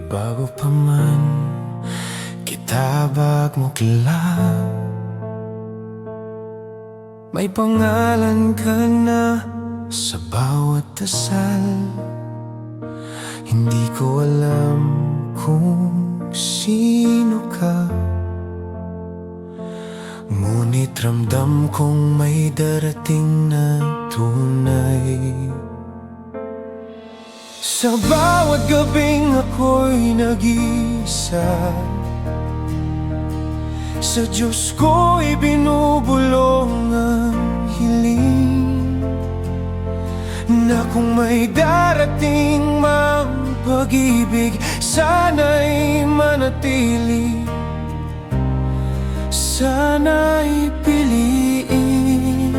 Bago pa man kita magmukla, may pangalan ka na sa bawat dasal. Hindi ko alam kung sino ka, ngunit ramdam kong may darating na tunay. Sa bawat gabing ako'y nag-iisa, sa Diyos ko'y binubulong ang hiling na kung may darating mang pag-ibig, sana'y manatili, sana'y piliin.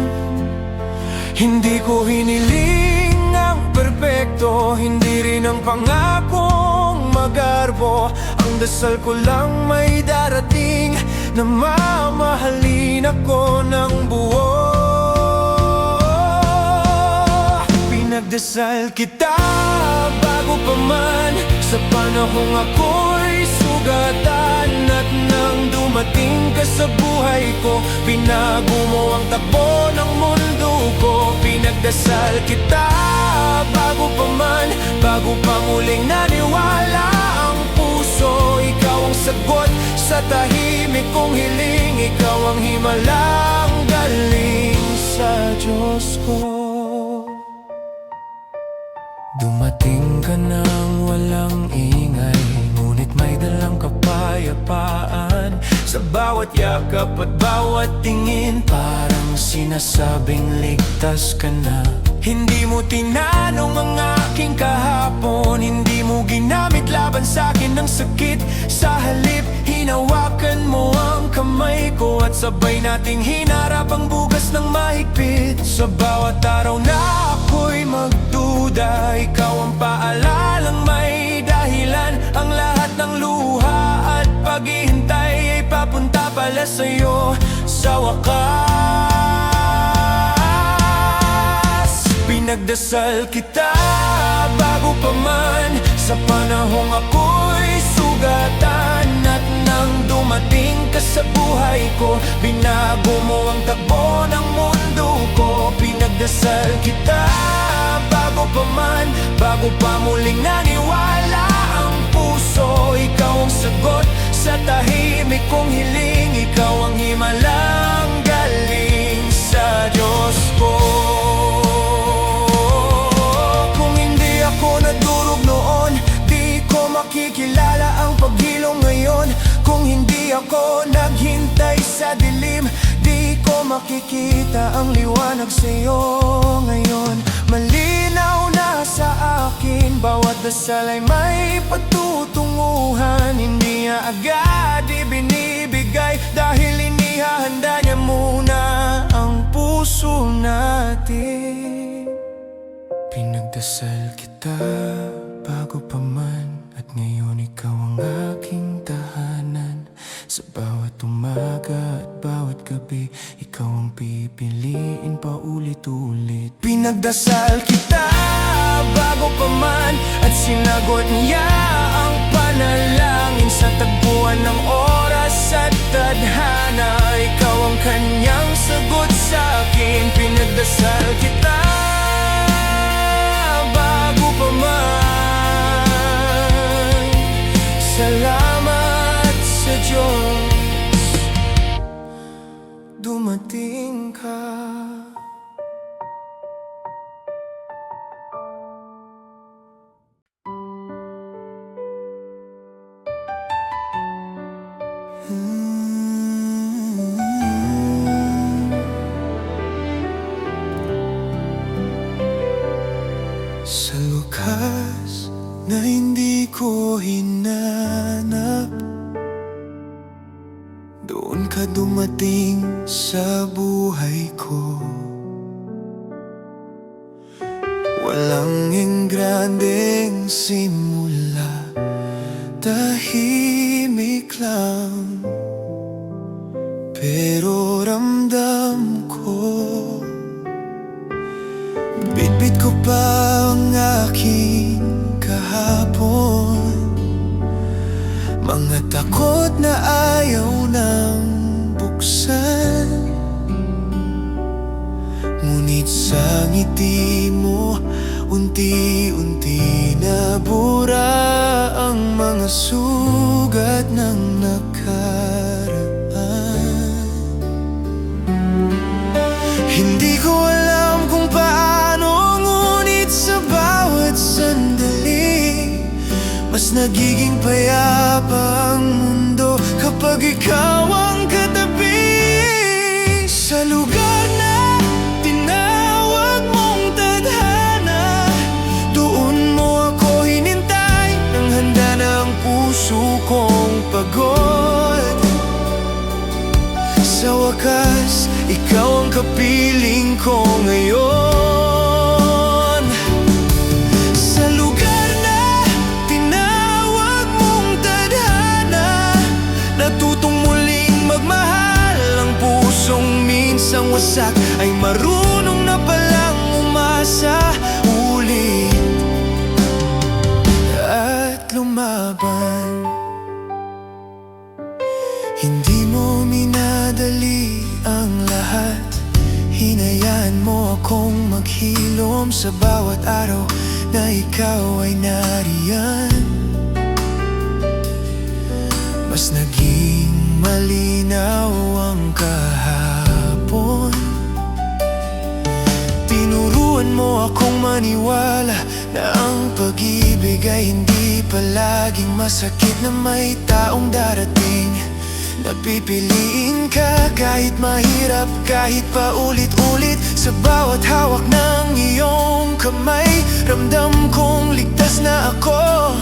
Hindi ko hiniling ang perpekto, hindi rin ang pangakong magarbo. Ang dasal ko lang may darating na mamahalin ako ng buo. Pinagdasal kita bago pa man sa panahong ako'y sugatan, at nang dumating ka sa buhay ko, binago mo ang takbo ng mundo ko. Pinagdasal kita bago pa man, bago pa muling naniwala ang puso. Ikaw ang sagot sa tahimik kong hiling, ikaw ang himalang galing sa Diyos ko. Dumating ka nang walang ingay, ngunit may dalang kapayapaan. Sa bawat yakap at bawat tingin, parang sinasabing ligtas ka na. Hindi mo tinanong ang aking kahapon, hindi mo ginamit laban sa'kin ng sakit. Sa halip, hinawakan mo ang kamay ko, at sabay nating hinarap ang bugas ng mahigpit. Sa bawat araw na ako'y magduda, ikaw ang paalalang may dahilan. Ang lahat ng luha at paghihintay ay papunta pala sa'yo sa wakas. Pinagdasal kita bago pa man sa panahong ako'y sugatan, at nang dumating ka sa buhay ko, binago mo ang takbo ng mundo ko. Pinagdasal kita bago pa man, bago pa muling naniwala ang puso. Ikaw ang sagot sa tahimik kong hiling, ikaw ang himalang galing sa Diyos ko. Kung hindi ako nadurog noon, di ko makikilala ang paghilom ngayon. Kung hindi ako naghintay sa dilim, di ko makikita ang liwanag sa'yo ngayon. Malinaw na sa akin, bawat dasal ay may patutunguhan. Hindi niya agad ibinibigay, dahil inihahanda niya muna ang puso natin. Pinagdasal kita bago pa man, at ngayon ikaw ang aking tahanan. Sa bawat umaga at bawat gabi, ikaw ang pipiliin paulit-ulit. Pinagdasal kita bago pa man, at sinagot niya ang panalangin. Sa tagpuan ng oras at tadhana, ikaw ang kanyang sagot sa'kin. Pinagdasal kita bago pa man. Salamat sa Diyos, dumating ka. Sa lukas na hindi ko hinanap, doon ka dumating sa buhay ko. Walang engrandeng simula, tahimik lang, pero ramdam ko Ginamit ko pa ang aking kahapon, mga takot na ayaw nang buksan. Ngunit sa ngiti mo, unti-unti nabura ang mga sugat ng nakaraan. Hindi ko alam kung paano, ngunit sa bawat sandali mas nagiging payapa ang mundo kapag ikaw ang katabi. Sa lugar na tinawag mong tadhana, doon mo ako hinintay, nang handa na ang puso kong pagod. Sa wakas, ikaw ang kapiling ko ngayon. Sa lugar na tinawag mong tadhana, natutong muling magmahal. Ang pusong minsang wasak ay marunong na palang umasa ulit at lumaban. Hindi mo minadali ang lahat, hinayaan mo akong maghilom sa bawat araw na ikaw ay nariyan. Mas naging malinaw ang kahapon, tinuruan mo akong maniwala na ang pag-ibig ay hindi palaging masakit, na may taong darating napipiliin ka kahit mahirap, kahit paulit-ulit. Sa bawat hawak ng iyong kamay, ramdam kong ligtas na ako.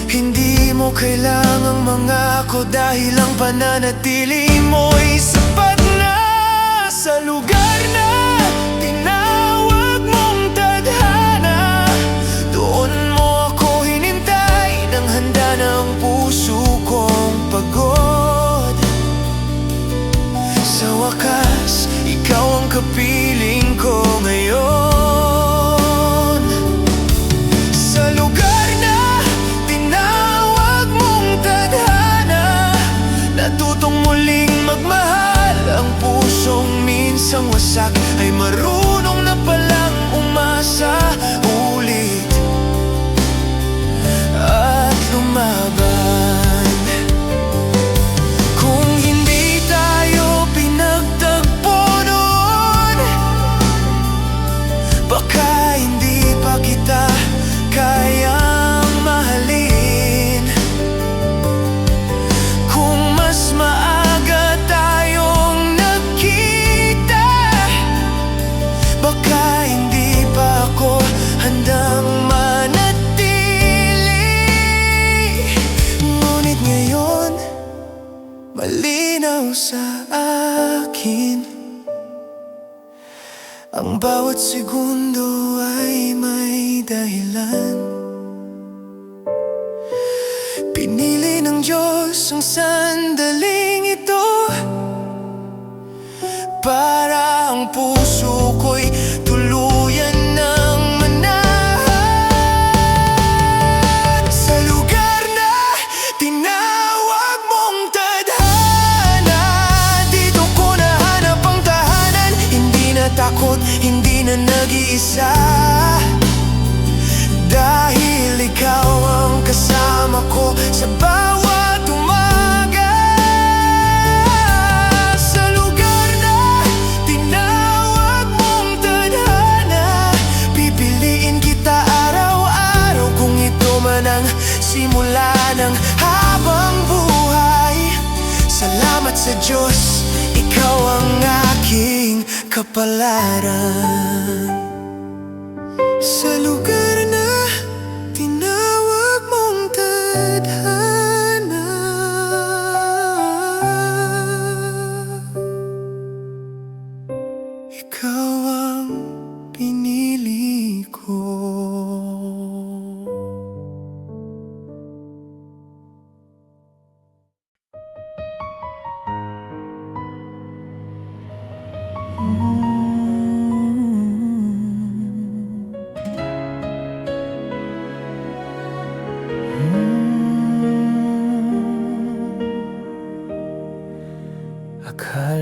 Hindi mo kailangang mangako, dahil ang pananatili mo'y sapat na. Sa lugar na tinawag mong tadhana, doon mo ako hinintay, nang handa na ang puso kong pagod. Sa wakas, ikaw ang kapiling ko ngayon. Sa lugar na tinawag mong tadhana, natutong muling magmahal. Ang pusong minsang wasak ay marunong na palang umasa ulit at lumaban. Baka hindi pa kita kayang mahalin, kung mas maaga tayong nagkita. Baka hindi pa ako handang manatili. Ngunit ngayon, malinaw sa akin, ang bawat segundo ay may dahilan. Pinili ng Diyos ang sandaling ito para ang puso ko'y tuluyan ng manahan. Sa lugar na tinawag mong tadhana, dito ko nahanap ang tahanan. Hindi na takot, hindi na nag-iisa, dahil ikaw ang kasama ko sa bawat umaga. Sa lugar na tinawag mong tadhana, pipiliin kita araw-araw, kung ito man ang simula ng habang buhay. Salamat sa Diyos, ikaw ang aking kapalaran. Sa lugar na tinawag mong tadhana, ikaw ang pinili ko.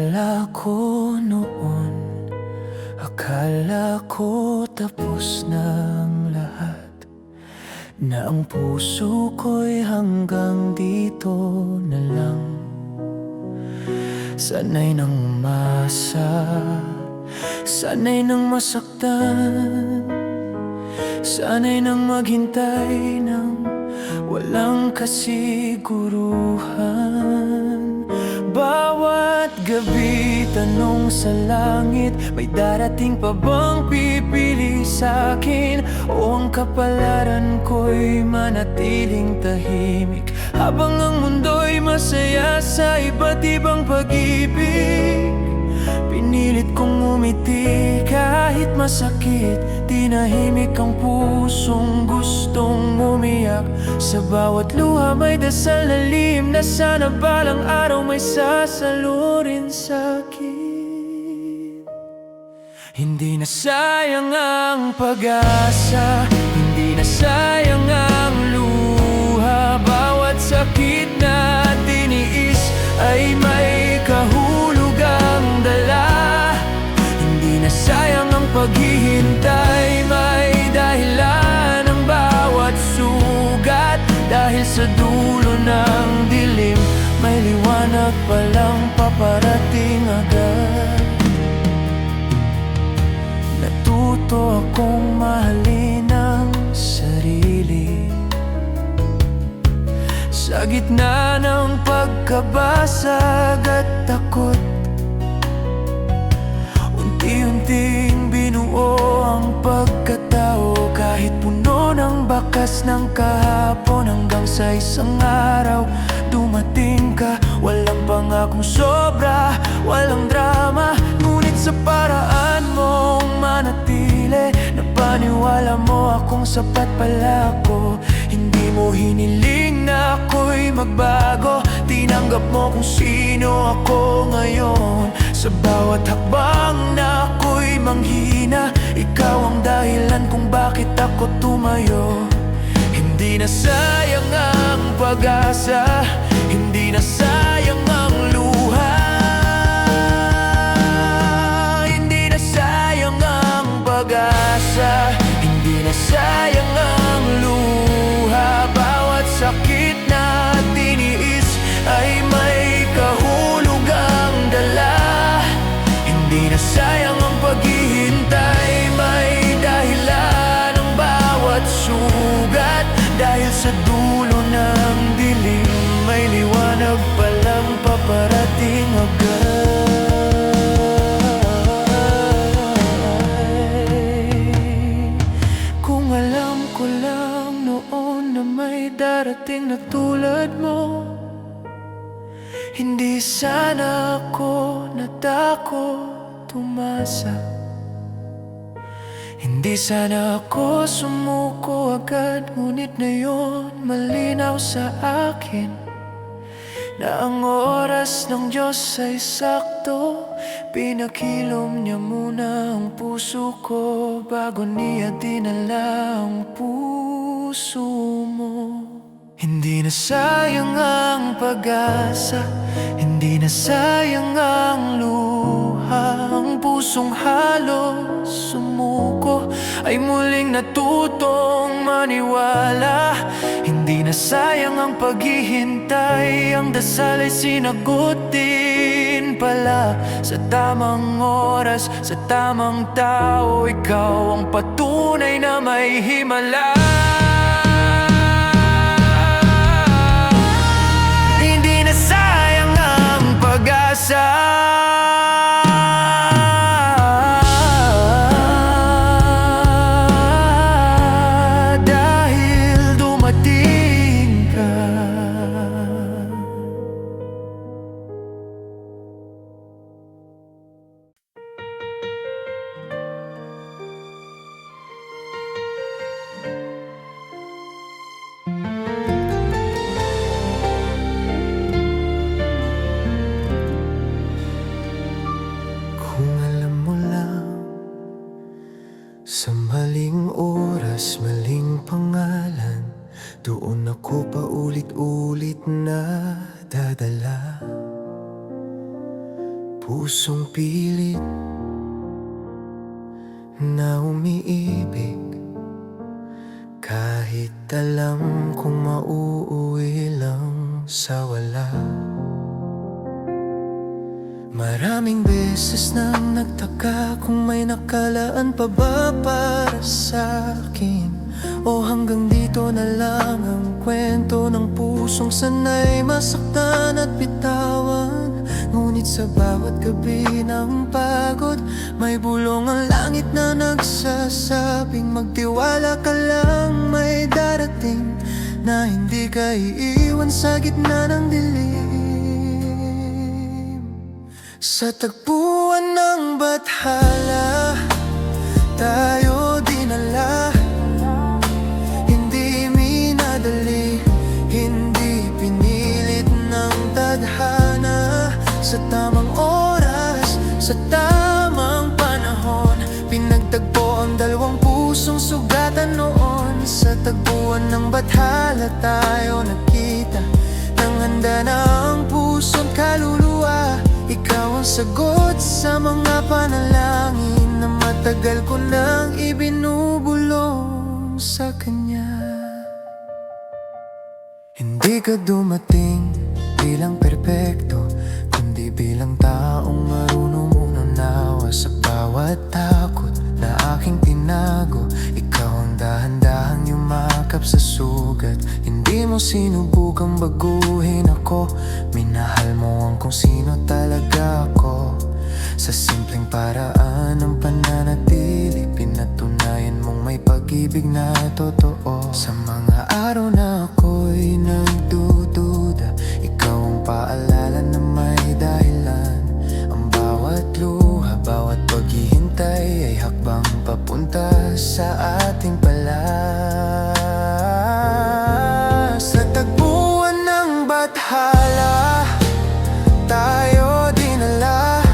Akala ko noon, akala ko tapos ng lahat, na ang puso ko'y hanggang dito na lang. Sanay nang umasa, sanay nang masaktan, sanay nang maghintay ng walang kasiguruhan. Bawat gabi tanong sa langit, may darating pa bang pipili sa'kin? O ang kapalaran ko'y manatiling tahimik habang ang mundo'y masaya sa iba't ibang pag-ibig. Pinilit kong umiti kahit masakit, tinahimik ang pusong gustong umiyak. Sa bawat luha may dasal na lihim na sana balang araw may sasalurin sa'kin. Hindi na sayang ang pag-asa, hindi na sayang ang luha. Bawat sakit na tiniis ay may kahulugang dala. Hindi na sayang ang paghihintay, may dahilan ang bawat sugat. Dahil sa dulo ng dilim, may liwanag palang paparating agad. Natuto akong mahalin ang sarili sa gitna ng pagkabasag at takot. Unti-unting binuo ang pagkatao, kahit puno ng bakas ng kahapon. Hanggang sa isang araw dumating ka, walang pangakong sobra, walang drama. Ngunit sa paraan mong manatili, napaniwala mo akong sapat pala ako. Hindi mo hiniling na ako'y magbago, tinanggap mo kung sino ako ngayon. Sa bawat hakbang na ako'y manghina, ikaw ang dahilan kung bakit ako tumayo. Hindi na sayang ang pag-asa, hindi na sayang ang luha. Hindi na sayang ang pag-asa, hindi na sayang ang luha. Bawat sakit na tiniis ay may kahulugang dala. Hindi na sayang ang paghihintay, may dahilan ang bawat sugat. Dahil sa dulo ng dilim, may liwanag palang paparating agad. Kung alam ko lang noon na may darating na tulad mo, hindi sana ako natakot tumasa. Hindi sana ako sumuko agad. Ngunit ngayon malinaw sa akin na ang oras ng Diyos ay sakto. Pinakilom niya muna ang puso ko bago niya dinala ang puso mo. Hindi na sayang ang pag-asa, hindi na sayang ang luha. Ang pusong halos sumuko ay muling natutong maniwala. Hindi na sayang ang paghihintay, ang dasal ay sinagot din pala. Sa tamang oras, sa tamang tao, ikaw ang patunay na may himala. Pag-asa, dahil dumating ka. Sa maling oras, maling pangalan, doon ako paulit-ulit na dadala. pusong pilit na umiibig, kahit alam kong mauuwi lang sa wala. Maraming beses nang nagtaka kung may nakalaan pa ba para sa akin, o hanggang dito na lang ang kwento ng pusong sanay masaktan at bitawan. Ngunit sa bawat gabi ng pagod, may bulong ang langit na nagsasabing magtiwala ka lang, may darating na hindi ka iiwan sa gitna ng dilim. Sa tagpuan ng bathala, tayo dinala. Hindi minadali, hindi pinilit ng tadhana. Sa tamang oras, sa tamang panahon, pinagtagpo ang dalawang pusong sugatan noon. Sa tagpuan ng bathala tayo nakita, nang handa na ang puso't kaluluwa. Ikaw ang sagot sa mga panalangin na matagal ko nang ibinubulong sa kanya. Hindi ka dumating bilang perpekto, kundi bilang taong marunong umunawa sa bawat takot na aking tinago. Ikaw ang dahan-dahang yumakap sa sugat. Hindi mo sinubukang baguhin ako, minahal mo ang kung sino talaga ako. Sa simpleng paraan ng pananatili, pinatunayan mong may pag-ibig na totoo. Sa mga araw na ako'y nagdududa, ikaw ang paalala na may dahilan. Ang bawat luha, bawat paghihintay ay hakbang papunta sa ating pala. Sa tagpuan ng bathala, tayo dinala.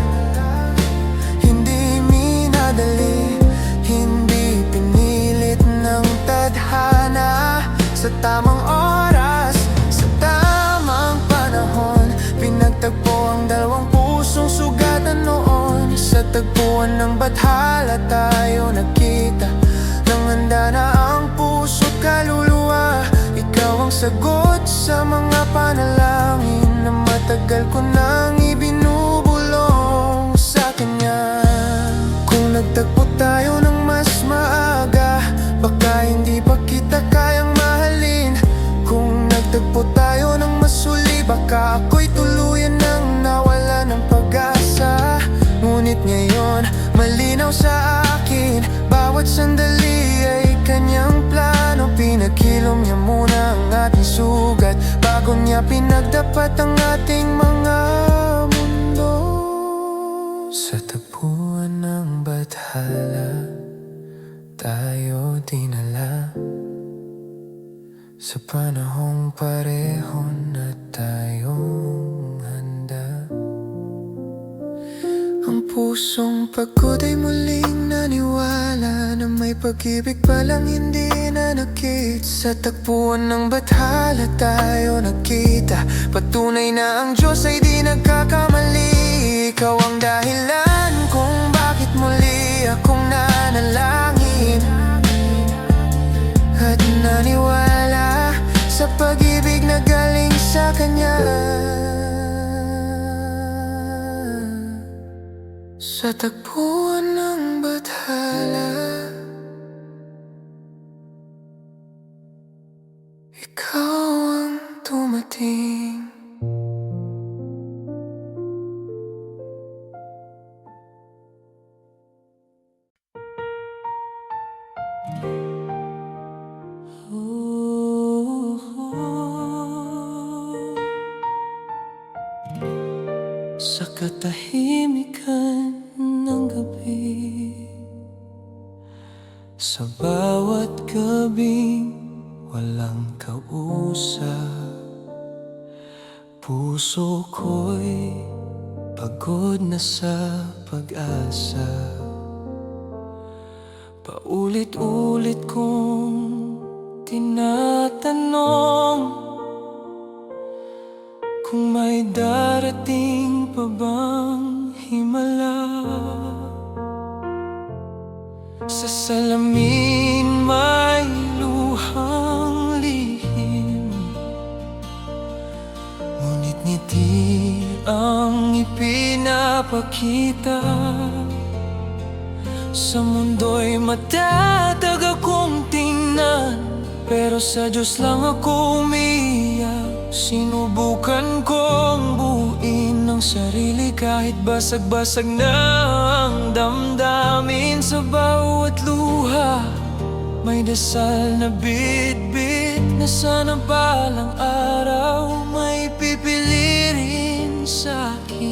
Hindi minadali, hindi pinilit ng tadhana. Sa tamang oras, sa tamang panahon, pinagtagpo ang dalawang pusong sugatan noon. Sa tagpuan ng bathala tayo nakita, nang handa na ang puso't kaluluwa. Ikaw ang sagot sa mga panalangin na matagal ko nang ibinubulong sa kanya. Kung nagtagpo tayo ng mas maaga, baka hindi pa kita kayang mahalin. Kung nagtagpo tayo ng masuli, baka ako'y tuluyan nang nawala ng pag-asa. Ngunit ngayon, malinaw sa akin, bawat sandali ay kanyang plano. Pinaghilom niya muna ang ating sugat bago niya pinagdapat ang ating mga mundo. Sa tagpuan ng bathala, tayo dinala. Sa panahong pareho na tayong handa. Ang pusong pagod ay muling naniwala na may pag-ibig palang hindi nanakit. Sa tagpuan ng bathala tayo nakita, patunay na ang Diyos ay di nagkakamali. Ikaw ang dahilan kung bakit muli akong nanalangin at naniwala sa pag-ibig na galing sa Kanya. Sa tagpuan ng bathala, ikaw ang dumating. Sa katahimikan ng gabi, sa bawat gabing walang kausap, puso ko'y pagod na sa pag-asa. Paulit-ulit kong tinatanong kung may darating pa bang himala. salamin may luhang lihim, ngunit ngiti ang ipinapakita. Sa mundo'y matatag akong tingnan, pero sa Diyos lang ako umiiyak. Sinubukan kong buuin ang sarili kahit basag-basag na ang damdamin. Sa bawat luha may dasal na bit-bit, na sana balang araw may pipili rin sa'kin.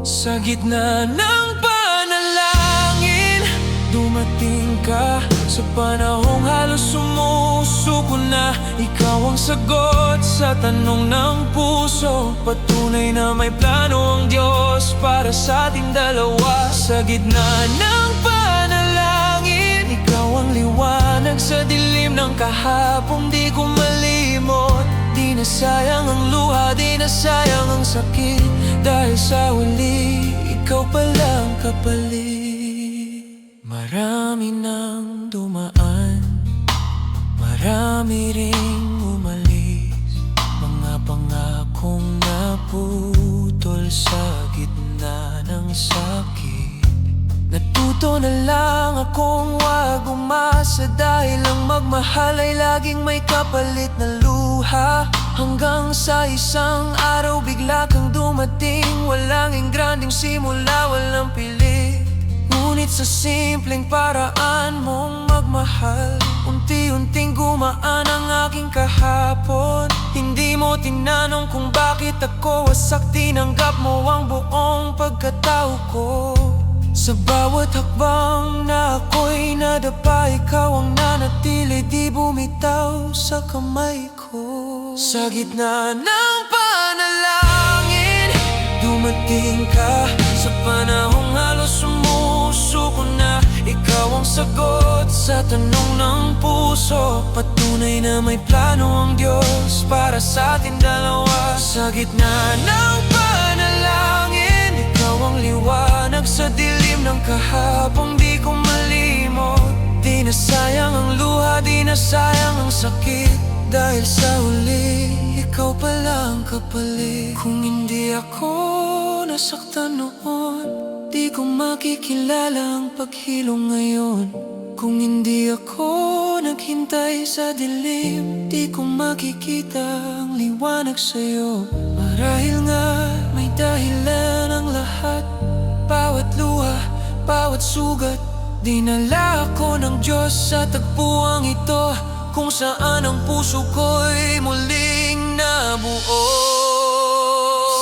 Sa gitna ng panalangin, dumating ka. Sa panahong halos sumusuko na, ikaw ang sagot sa tanong ng puso. Patunay na may plano ang Diyos para sa ating dalawa. Sa gitna ng panalangin, ikaw ang liwanag sa dilim ng kahapon. Di ko malimot, di na sayang ang luha, di na sayang ang sakit, dahil sa huli, ikaw palang kapalit. Marami nang dumaan, marami ring umalis, mga pangakong naputol sa gitna ng sakit. Natuto na lang akong wag umasa, dahil ang magmahal ay laging may kapalit na luha. Hanggang sa isang araw bigla kang dumating, walang engrandeng simula, walang pilit. Ngunit sa simpleng paraan mong magmahal, unti-unting gumaan ang aking kahapon. Hindi mo tinanong kung bakit ako wasak, tinanggap mo ang buong pagkatao ko. Sa bawat hakbang na ako'y nadapa, ikaw ang nanatili, di bumitaw sa kamay ko. Sa gitna ng panalangin, dumating ka. Sa panahong halos sumusuko na, ikaw ang sagot sa tanong ng puso. Patunay na may plano ang Diyos para sa ating dalawa. Sa gitna ng panalangin, ikaw ang liwanag sa dilim ng kahapon. Di ko malimot, di na sayang ang luha, di na sayang ang sakit, dahil sa huli, ikaw palang kapalit. Kung hindi ako nasaktan noon, di ko makikilala ang paghilom ngayon. Kung hindi ako naghintay sa dilim, di ko makikita ang liwanag sa'yo. Marahil nga may dahilan ang lahat, bawat luha, bawat sugat. Dinala ako ng Diyos sa tagpuang ito, kung saan ang puso ko'y muling nabuo.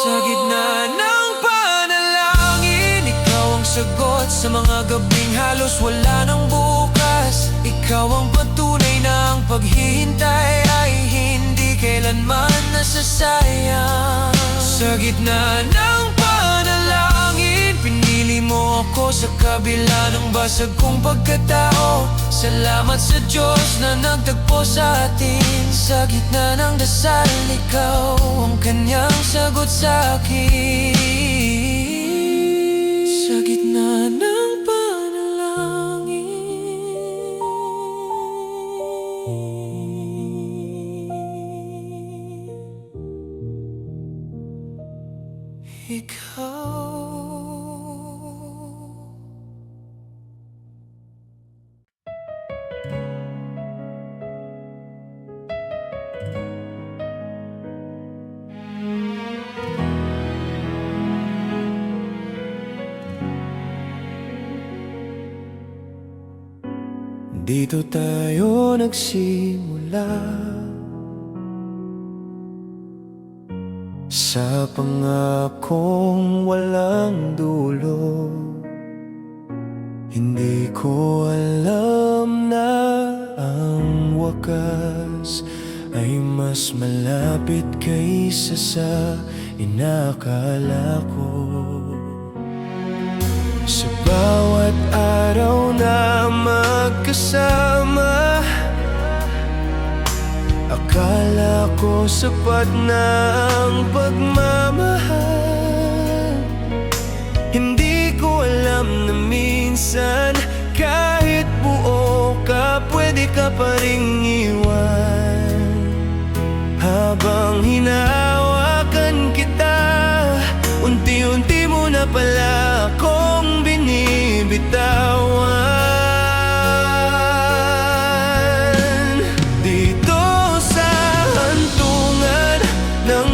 Sa gitna ng panalangin, ikaw ang sagot sa mga gabing halos wala ng bukas. Ikaw ang patunay na ang paghihintay ay hindi kailanman nasasayang. Sa gitna ng panalangin, pinili mo ako sa kabila ng basag kong pagkatao. Salamat sa Diyos na nagtagpo sa atin. Sa gitna ng dasal, ikaw ang kanyang sagot sa akin. Sa gitna ng panalangin, ikaw. Dito tayo nagsimula, sa pangakong walang dulo. Hindi ko alam na ang wakas ay mas malapit kaysa sa inakala ko. Sa bawat araw na magkasama, akala ko sapat na ang pagmamahal. Hindi ko alam na minsan ka pa ring iwan. Habang hinahawakan kita, unti-unti mo na pala akong binibitawan. Dito sa hantungan ng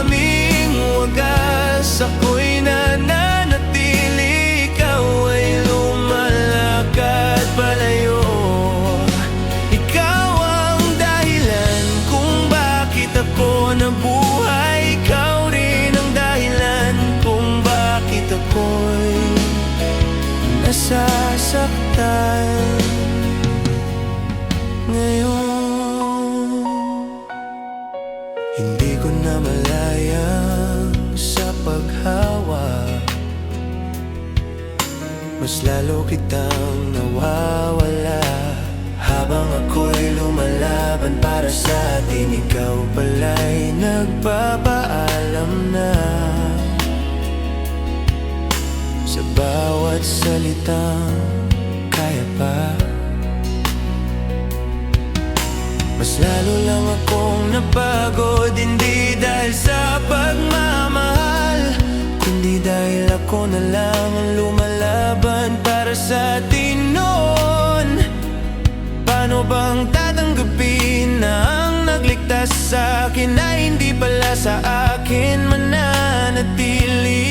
aming wagas, ako'y nananatili, ikaw ay lumalakad palayo. Ikaw ang dahilan kung bakit ako nabuhay, ikaw rin ang dahilan kung bakit ako'y nasasaktan ngayon. Hindi ko na malayang sa paghawak, mas lalo kitang nawawala. Habang ako'y lumalaban para sa atin, ikaw pala'y nagpapaalam na. Sa bawat salitang kaya pa, mas lalo lang akong napagod. Hindi dahil sa pagmamahal, kundi dahil ako na lang ang lumalaban para sa atin noon. Paano bang tatanggapin na ang nagligtas sa akin ay hindi pala sa akin mananatili?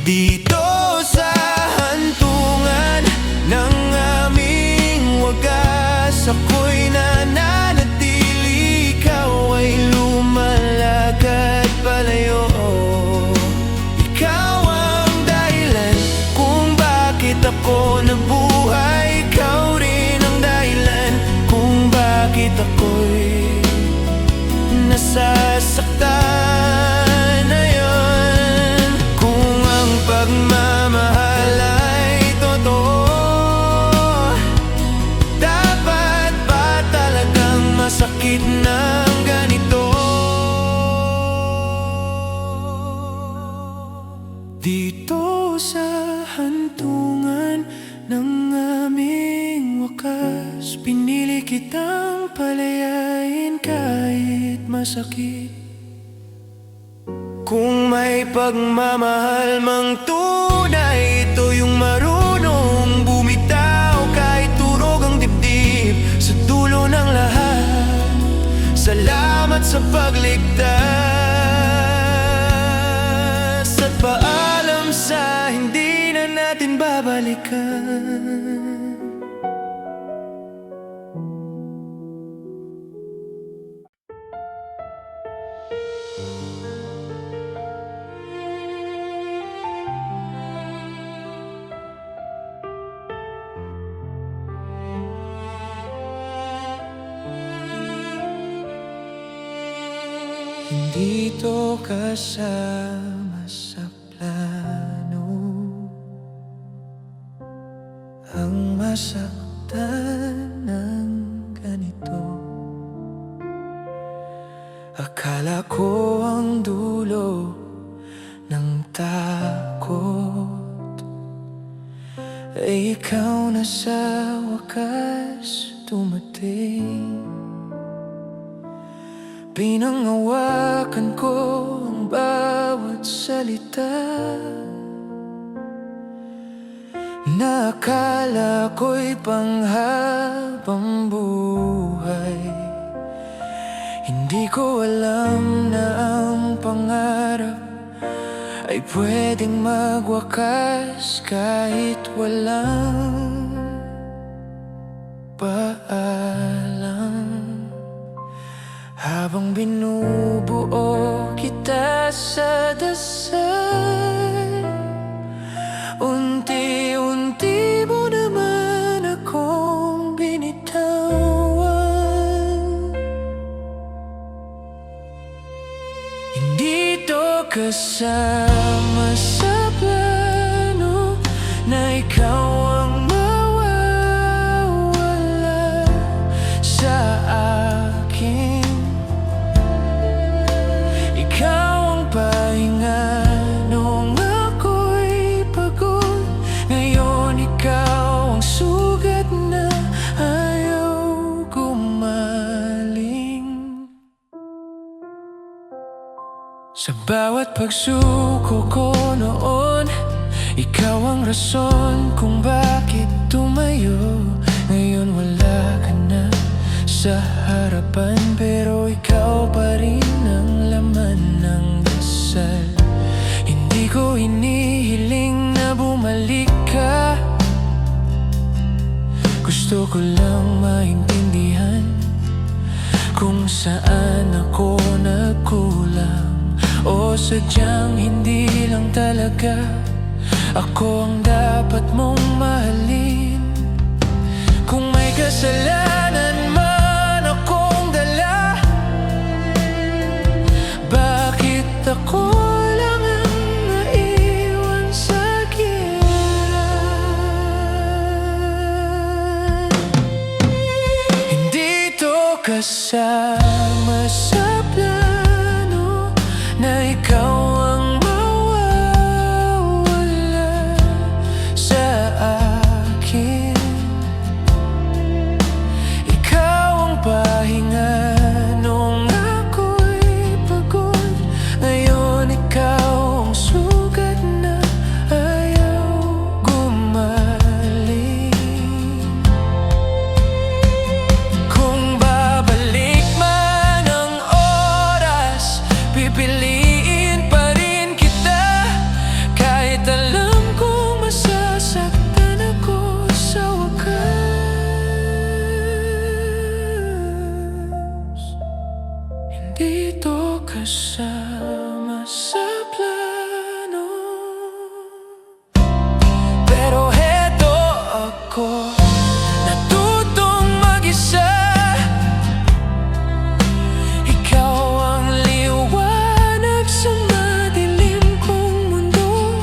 Dito sa hantungan ng aming wagas, ako'y nananatili, ikaw ay lumalakad palayo. Ikaw ang dahilan kung bakit ako nabuhay, ikaw rin ang dahilan kung bakit ako'y nasasaktan ngayon. Kung ang pagmamahal ay totoo, dapat ba talagang masakit ng ganito? Dito sa hantungan ng aming wakas, pinili kitang palayain kahit masakit. Kung may pagmamahal mang tunay, ito yung marunong bumitaw kahit turog ang dibdib. Sa dulo ng lahat, salamat sa pagligtas at paalam sa hindi na natin babalikan. Hindi to kasama sa plano ang masaktan ng ganito. Akala ko ang dulo ng takot ay ikaw na sa wakas dumating. Pinangawakan ko ang bawat salita na akala ko'y panghabang buhay. Hindi ko alam na ang pangarap ay pwedeng magwakas kahit walang paalam. Habang binubuo kita sa dasal, unti-unti mo naman akong binitawan. Hindi to kasama sa plano na ikaw ang mawawala sa akin. Ikaw ang pahinga nung ako'y pagod. Ngayon ikaw Sa bawat pagsuko ko noon, ikaw ang rason kung bakit tumayo. Ngayon wala ka na sa harapan, pero ikaw pa rin ang laman ng dasal. Hindi ko inihiling na bumalik ka, gusto ko lang maintindihan kung saan ako nagkulang, o sadyang hindi lang talaga ako ang dapat mong mahalin. Kung may kasalanan man akong dala, bakit ako lang ang naiwan sa gilid? Hindi to kasama sa plano na ikaw ang mawawala sa akin. Ikaw ang pahinga nung ako'y pagod. Ngayon ikaw ang sugat na ayaw gumaling. Kung babalik man ang oras, pipiliin pa rin kita, kahit alam kong masasaktan ako sa wakas. Hindi to kasama sa plano, pero heto ako, natutong mag-isa. Ikaw ang liwanag sa madilim kong mundo.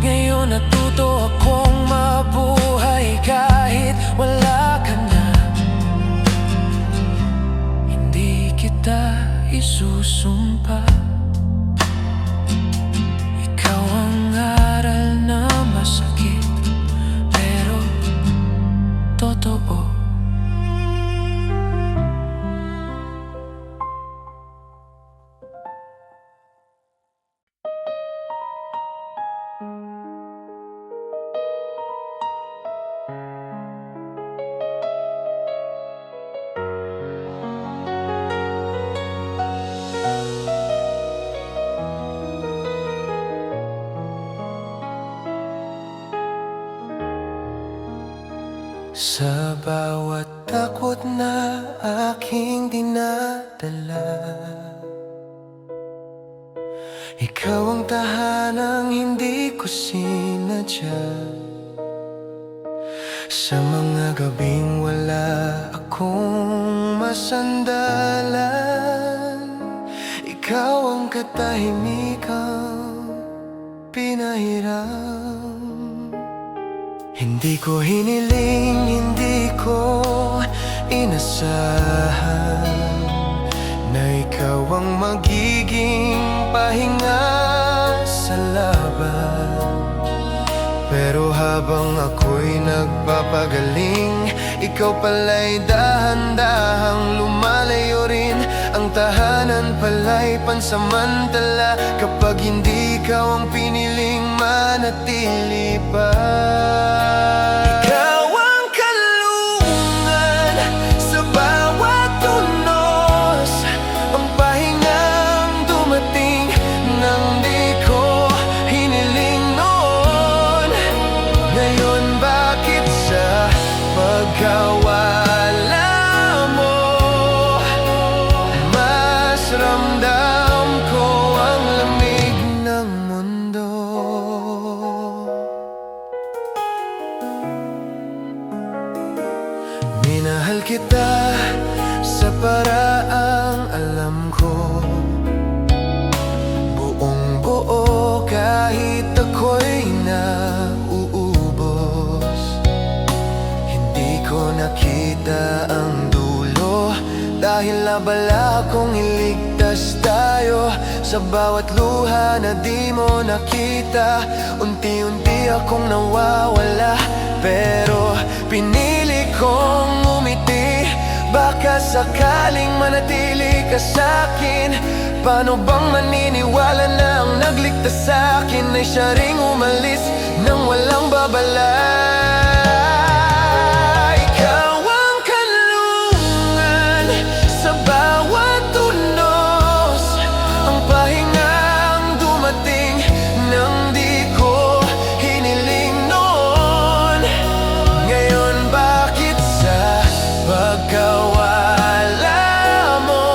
Ngayon natuto akong mabuhay kahit wala ka na. Hindi kita isusumpa, ikaw ang aral na masakit pero totoo. Sa bawat takot na aking dinadala, ikaw ang tahanang hindi ko sinadya. Sa mga gabing wala akong masandalan, ikaw ang katahimikang pinahiram. Hindi ko hiniling, hindi ko inasahan na ikaw ang magiging pahinga sa laban. Pero habang ako'y nagpapagaling, ikaw pala'y dahan-dahang lumalayo rin. Ang tahanan pala'y pansamantala kapag hindi ikaw ang piniling manatili pa. Ikaw ang kalungan sa bawat tunos, ang pahingang dumating nang di ko hiniling noon. Ngayon bakit sa pagkawala mo, mas ramdam ko ang lamig ng mundo. Minahal kita sa paraang alam ko, buong buo kahit ako'y nauubos. Hindi ko nakita ang dulo dahil abala kong iligtas tayo. Sa bawat luha na di mo nakita, unti-unti akong nawawala. Pero pinili kong umiti, baka sakaling manatili ka sa'kin. Paano bang maniniwala na ang nagligtas sa akin ay siya ring umalis nang walang babala? Ikaw ang kanlungan sa bawat tunos, ang pahingang dumating nang di ko hiniling noon. Ngayon bakit sa pagkawala mo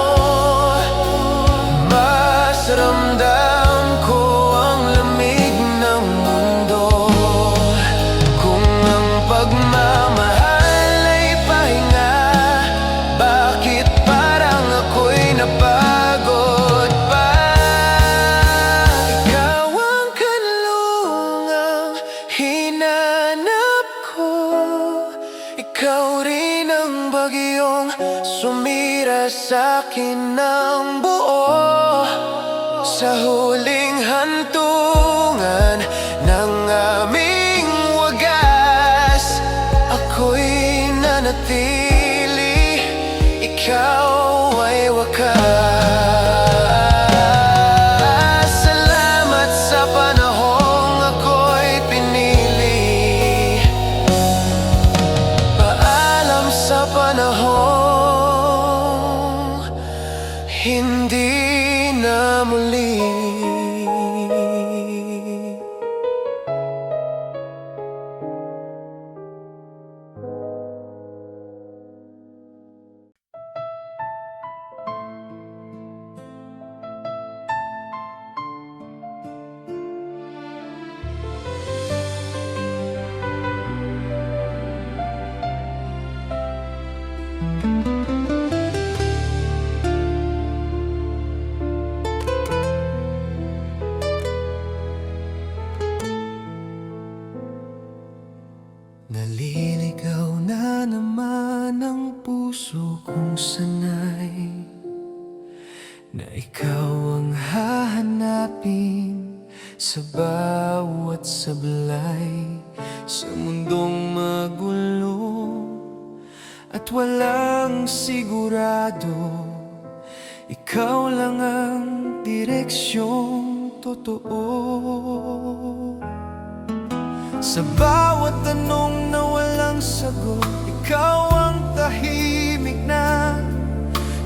mas ramdam ko ang lamig ng mundo? Kung ang pagmamahal ay pahinga, bakit parang ako'y napagod pa? Ikaw ang kanlungang hinanap ko, ikaw rin ang bagyong sumira sa'kin ng buo. Sa huling hantungan ng aming wagas, ako'y nanatili, ikaw ay wakas. Salamat sa panahong ako'y pinili, paalam sa panahong hindi na muli. Naliligaw na naman ang puso kong sanay na ikaw ang hahanapin sa bawat sablay. Sa mundong magulo at walang sigurado, ikaw lang ang direksyong totoo. Sa bawat tanong na walang sagot, ikaw ang tahimik na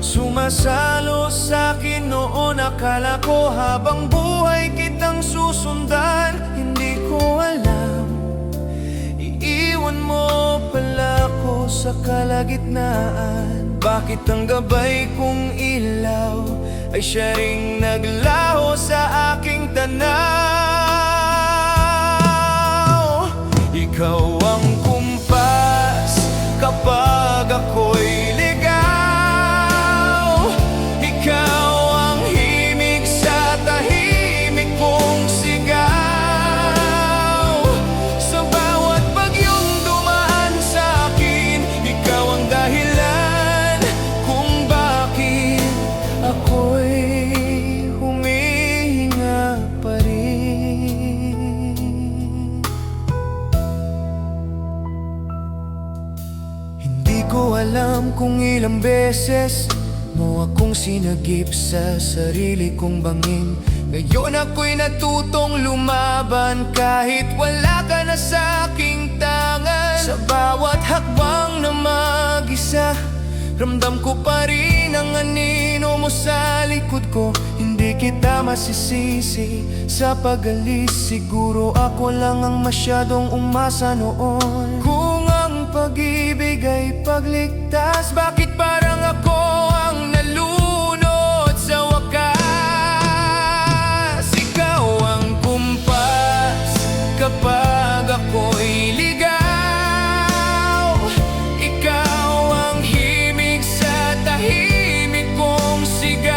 sumasalo sa'kin noon. Akala ko habang buhay kitang susundan, hindi ko alam iiwan mo pala ko sa kalagitnaan. Bakit ang gabay kong ilaw ay siya ring naglaho sa aking tanaw? Ikaw ang kumpas kapag ako'y ligaw, ikaw ang himig sa tahimik kong sigaw. Sa bawat bagyong dumaan sa akin, ikaw ang dahilan kung bakit ako'y humihinga pa rin. Hindi ko alam kung ilang beses mo akong sinagip sa sarili kong bangin. Ngayon ako'y natutong lumaban kahit wala ka na sa aking tangan. Sa bawat hakbang na mag-isa, ramdam ko pa rin ang anino mo sa likod ko. Hindi kita masisisi sa pag-alis, siguro ako lang ang masyadong umasa noon. Kung ang pag-ibig ay pagligtas, bakit parang ako ang nalunod sa wakas? Ikaw ang kumpas kapag ako'y ligaw, ikaw ang himig sa tahimik kong sigaw.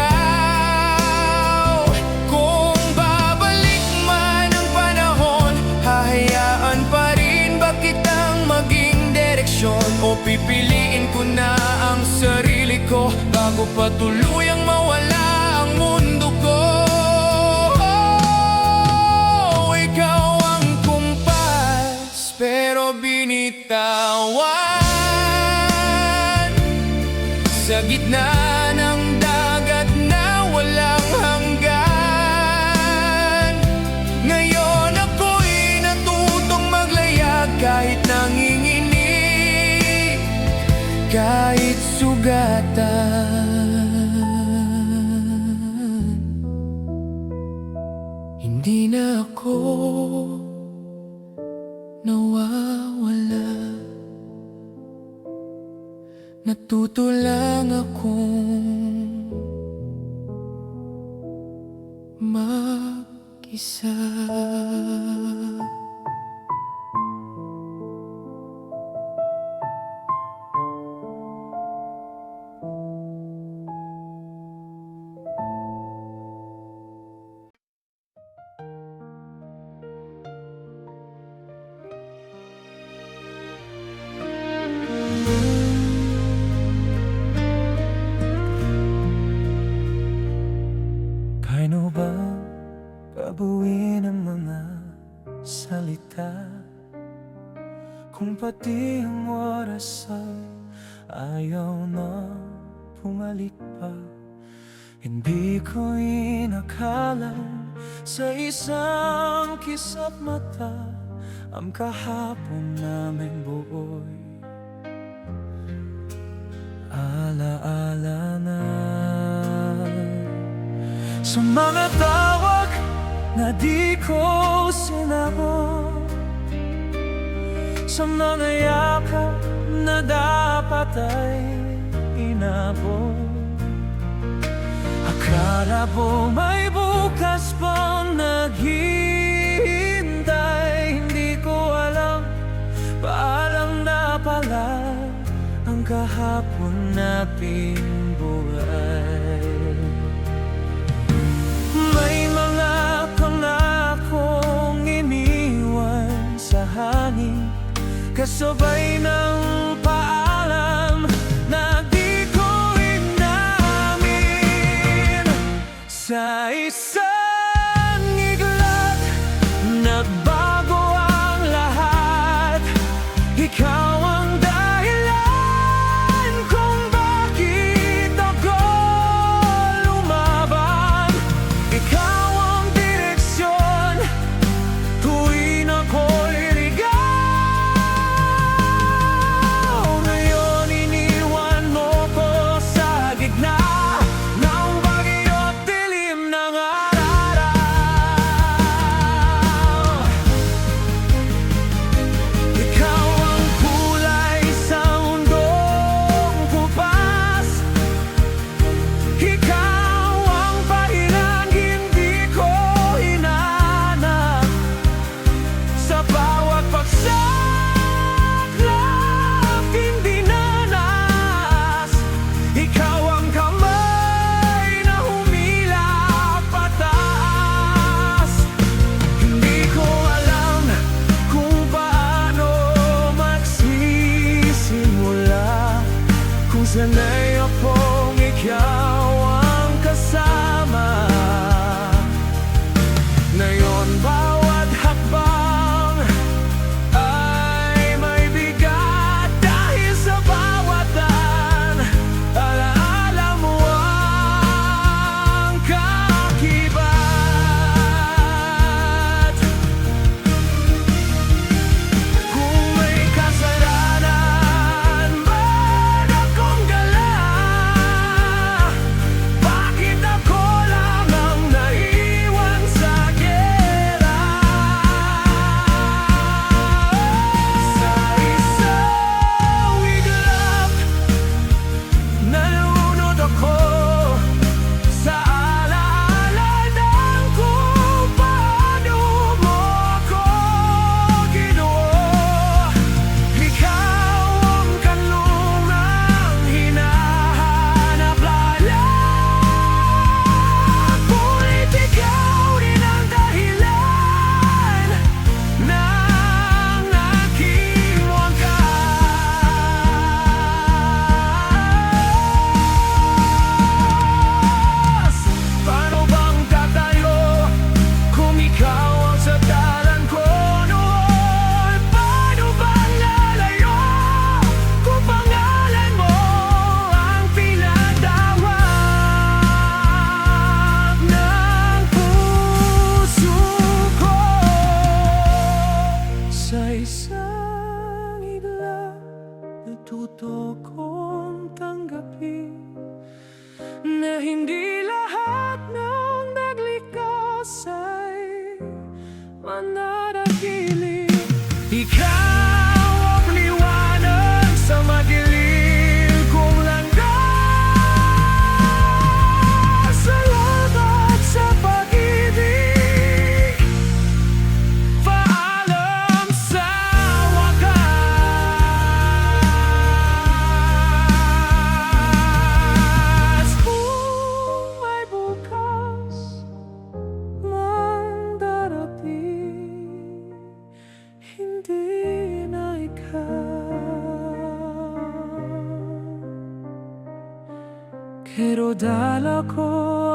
Kung babalik man ang panahon, hahayaan pa rin ba kitang maging direksyon? O pipiliin ko na ang sarili ko bago pa tuluyang mawala ang mundo ko? Ikaw ang kumpas pero binitawan sa gitna ng dagat na walang Hindi na ako nawawala. Natuto lang akong mag-isa. Paano ba babuin ang mga salita kung pati ang oras ay ayaw na bumalik pa? Hindi ko inakalang sa isang kisap mata ang kahapon namin buoy alaala na. Sa mga tawag na di ko sinabot, sa mga yakap na dapat ay inabot, akala mo may bukas pang naghihintay. Hindi ko alam, parang na pala ang kahapon na pinubuhay. May mga pangakong iniwan sa hangin, kasabay ng paalam na di ko inamin. Sa isang iglap, nagbago ang lahat. Ikaw ang dahilan kung bakit ako lumaban. Ikaw ang direksyon tuwing ako'y ligaw. Ngayon iniwan mo ko sa gitna ng bagyo't dilim ng araw. Ikaw ang kulay sa mundong kupas. Ikaw ang pahinang hindi ko hinanap. Sa bawat pagsaklap, hindi nanas. Ikaw ang kamay na humilap pataas. Hindi ko alam kung paano magsisimula, kung sanay akong ikaw ang kasama. Ngayon bawat hakbang ay may bigat dahil sa bawat daan. Alaala mo ang kaakibat. Kung may kasalanan man akong dala, bakit ako lang ang naiwan sa gera? Sa isang iglap, nalunod ako sa alaala ng kung paano mo ako kinuha. Ikaw ang kanlungang hinahanap lalak. Ngunit ikaw rin ang dahilan ng aking wakas. Paano bang tatayo kung ikaw ang satalan ko noon? Paano bang lalayo kung pangalan mo ang pinatawag ng puso ko? Sa isang iglap, natuto kong tanggapin na hindi lahat ng naglikas ay mananatili. Ikaw ang liwanag sa madilim kong landas. Salamat sa pag-ibig. Paalam sa wakas. Kung may bukas mang darating, hindi na ikaw, pero dala ko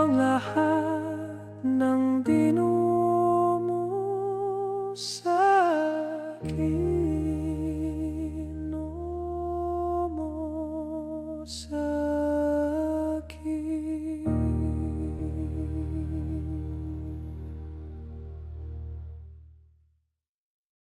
ang lahat ng dinumo mo sa'kin, mo sa